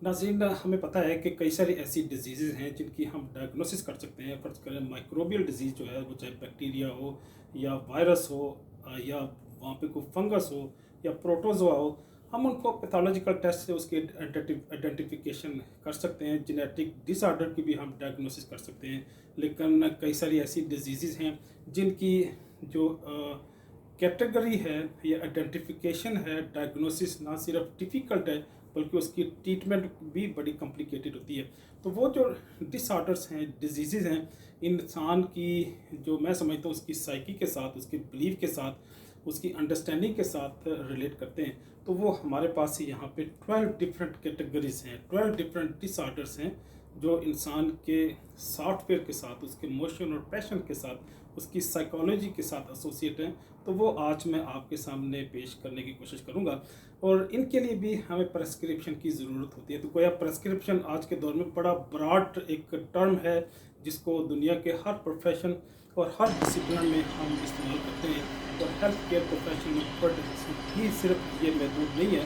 नाज़रीन, हमें पता है कि कई सारी ऐसी डिजीज़ेज़ हैं जिनकी हम डायग्नोसिस कर सकते हैं। फ़र्ज़ करें माइक्रोबियल डिजीज़ जो है वो चाहे बैक्टीरिया हो या वायरस हो, या वहाँ पे कोई फंगस हो या प्रोटोज़ोआ हो, हम उनको पैथोलॉजिकल टेस्ट से उसकी आइडेंटिफिकेशन कर सकते हैं। जेनेटिक डिसऑर्डर की भी हम डायग्नोसिस कर सकते हैं। लेकिन कई सारी ऐसी डिजीज़ेज़ हैं जिनकी जो कैटेगरी है या आइडेंटिफिकेशन है, डायग्नोसिस ना सिर्फ डिफ़िकल्ट है बल्कि उसकी ट्रीटमेंट भी बड़ी कॉम्प्लिकेटेड होती है। तो वो जो डिसऑर्डर्स हैं, डिजीज़ेज़ हैं, इंसान की जो मैं समझता हूँ उसकी साइकी के साथ, उसके बिलीफ के साथ, उसकी अंडरस्टैंडिंग के साथ रिलेट करते हैं। तो वो हमारे पास यहाँ पे 12 डिफरेंट कैटेगरीज़ हैं, 12 डिफरेंट डिसऑर्डर्स हैं जो इंसान के सॉफ्टवेयर के साथ, उसके इमोशन और पैशन के साथ, उसकी साइकोलॉजी के साथ एसोसिएट हैं। तो वो आज मैं आपके सामने पेश करने की कोशिश करूँगा और इनके लिए भी हमें प्रेस्क्रिप्शन की ज़रूरत होती है। तो गोया प्रेस्क्रिप्शन आज के दौर में बड़ा ब्रॉड एक टर्म है जिसको दुनिया के हर प्रोफेशन और हर डिसिप्लिन में हम इस्तेमाल करते हैं। और हेल्थ केयर प्रोफेशन में बट ही सिर्फ ये महदूद नहीं है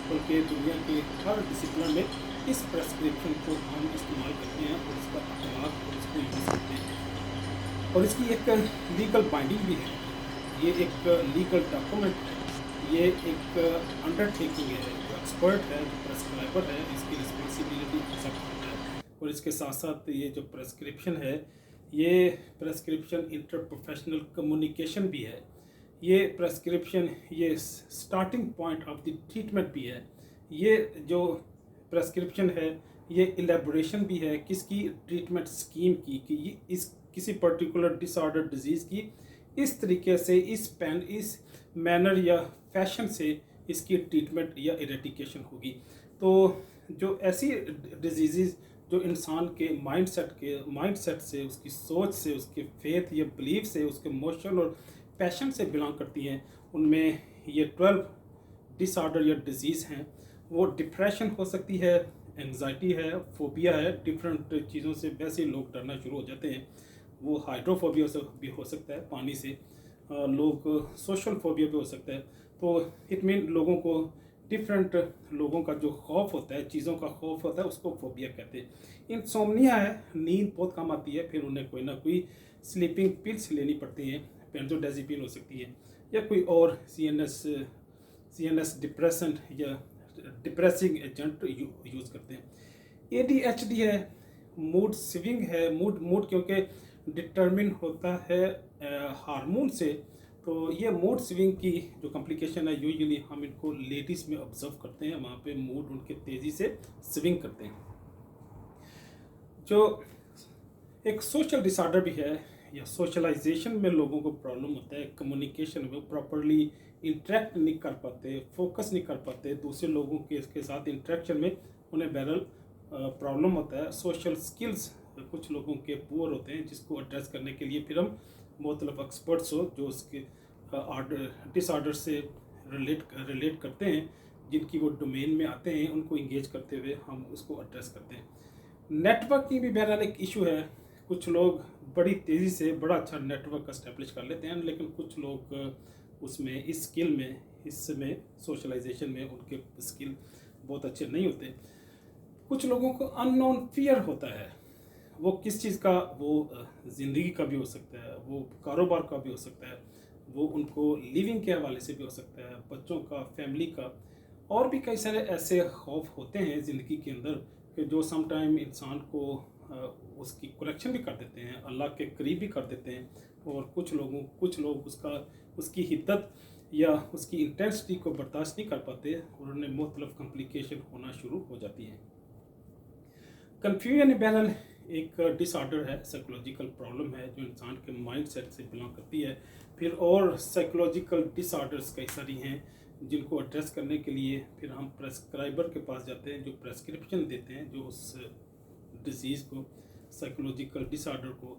बल्कि दुनिया के हर डिसिप्लिन में इस प्रेस्क्रिप्शन को हम इस्तेमाल करते हैं और इसका अखलाक और इसको यूज़ करते हैं। और इसकी एक लीगल बाइंडिंग भी है। ये एक लीगल डॉक्यूमेंट है। ये एक अंडरटेकिंग है। जो एक्सपर्ट है, जो प्रेस्क्राइबर है, इसकी रिस्पॉन्सिबिलिटी एक्सेप्ट करता है। और इसके साथ साथ ये जो प्रेस्क्रिप्शन है, ये प्रेस्क्रिप्शन इंटरप्रोफेशनल कम्युनिकेशन भी है। ये प्रेस्क्रिप्शन ये starting point of the treatment भी है। ये जो प्रेस्क्रिप्शन है ये इलेबोरेशन भी है किसकी, ट्रीटमेंट स्कीम की, कि ये इस किसी पर्टिकुलर डिसऑर्डर डिजीज़ की इस तरीके से, इस मैनर या फैशन से इसकी ट्रीटमेंट या इरेडिकेशन होगी। तो जो ऐसी डिजीज़ जो इंसान के माइंडसेट से, उसकी सोच से, उसके फेथ या बिलीफ से, उसके इमोशन और पैशन से बिलोंग करती हैं, उनमें ये 12 डिसऑर्डर या डिजीज़ हैं। वो डिप्रेशन हो सकती है, एंग्जाइटी है, फोबिया है, डिफरेंट चीज़ों से वैसे ही लोग डरना शुरू हो जाते हैं। वो हाइड्रोफोबिया से भी हो सकता है, पानी से। लोग सोशल फोबिया भी हो सकता है। तो इट मीन लोगों को डिफरेंट, लोगों का जो खौफ होता है, चीज़ों का खौफ होता है, उसको फोबिया कहते हैं। इंसोम्निया है, नींद बहुत कम आती है, फिर उन्हें कोई ना कोई स्लीपिंग पिल्स लेनी पड़ती हैं। बेंजोडाज़ेपीन हो सकती है या कोई और सीएनएस डिप्रेसेंट या डिप्रेसिंग एजेंट यूज़ करते हैं। एडीएचडी है, मूड स्विंग है। मूड मूड क्योंकि डिटरमिन होता है हार्मोन से। तो ये मूड स्विंग की जो कॉम्प्लिकेशन है, यूजुअली हम इनको लेडीज़ में ऑब्जर्व करते हैं। वहाँ पे मूड उनके तेज़ी से स्विंग करते हैं। जो एक सोशल डिसऑर्डर भी है, या सोशलाइजेशन में लोगों को प्रॉब्लम होता है, कम्युनिकेशन में प्रॉपरली इंटरेक्ट नहीं कर पाते, फोकस नहीं कर पाते दूसरे लोगों के साथ इंटरेक्शन में, उन्हें बहरहाल प्रॉब्लम होता है। सोशल स्किल्स कुछ लोगों के पुअर होते हैं, जिसको एड्रेस करने के लिए फिर हम मतलब एक्सपर्ट्स हो जो उसके डिसऑर्डर से रिलेट करते हैं, जिनकी वो डोमेन में आते हैं, उनको इंगेज करते हुए हम उसको एड्रेस करते हैं। नेटवर्किंग भी बहरहाल एक इशू है। कुछ लोग बड़ी तेज़ी से बड़ा अच्छा नेटवर्क एस्टेब्लिश कर लेते हैं, लेकिन कुछ लोग उसमें इस स्किल में, इसमें सोशलाइजेशन में उनके स्किल बहुत अच्छे नहीं होते। कुछ लोगों को अननोन फियर होता है। वो किस चीज़ का, वो ज़िंदगी का भी हो सकता है, वो कारोबार का भी हो सकता है, वो उनको लिविंग के हवाले से भी हो सकता है, बच्चों का, फैमिली का। और भी कई सारे ऐसे खौफ होते हैं ज़िंदगी के अंदर कि जो सम टाइम इंसान को उसकी करेक्शन भी कर देते हैं, अल्लाह के करीब भी कर देते हैं। और कुछ लोग उसकी हिद्दत या उसकी इंटेंसिटी को बर्दाश्त नहीं कर पाते और उन्हें मुख्तलिफ कॉम्प्लिकेशन होना शुरू हो जाती हैं। कन्फ्यूजन बैरल एक डिसऑर्डर है, साइकोलॉजिकल प्रॉब्लम है जो इंसान के माइंड सेट से बिलोंग करती है। फिर और साइकोलॉजिकल डिसऑर्डर्स कई सारी हैं जिनको एड्रेस करने के लिए फिर हम प्रेस्क्राइबर के पास जाते हैं, जो प्रेस्क्रिप्शन देते हैं, जो उस डिजीज़ को, साइकोलॉजिकल डिसऑर्डर को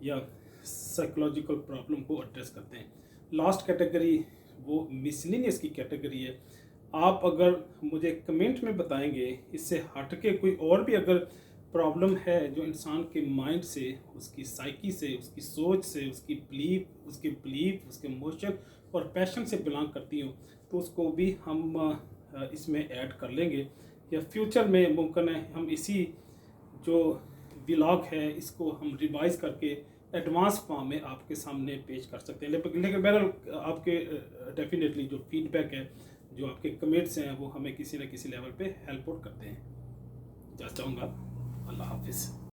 या साइकोलॉजिकल प्रॉब्लम को एड्रेस करते हैं। लास्ट कैटेगरी वो मिसलिनियस की कैटेगरी है। आप अगर मुझे कमेंट में बताएंगे इससे हट के कोई और भी अगर प्रॉब्लम है जो इंसान के माइंड से, उसकी साइकी से, उसकी सोच से, उसके बिलीफ, उसके इमोशन और पैशन से बिलोंग करती हो, तो उसको भी हम इसमें ऐड कर लेंगे। या फ्यूचर में मुमकिन है हम इसी जो व्लॉग है इसको हम रिवाइज करके एडवांस फॉर्म में आपके सामने पेश कर सकते हैं। लेकिन बहरहाल आपके डेफिनेटली जो फीडबैक है, जो आपके कमेंट्स हैं, वो हमें किसी न किसी लेवल पे हेल्प आउट करते हैं। चाहूँगा। अल्लाह हाफिज़।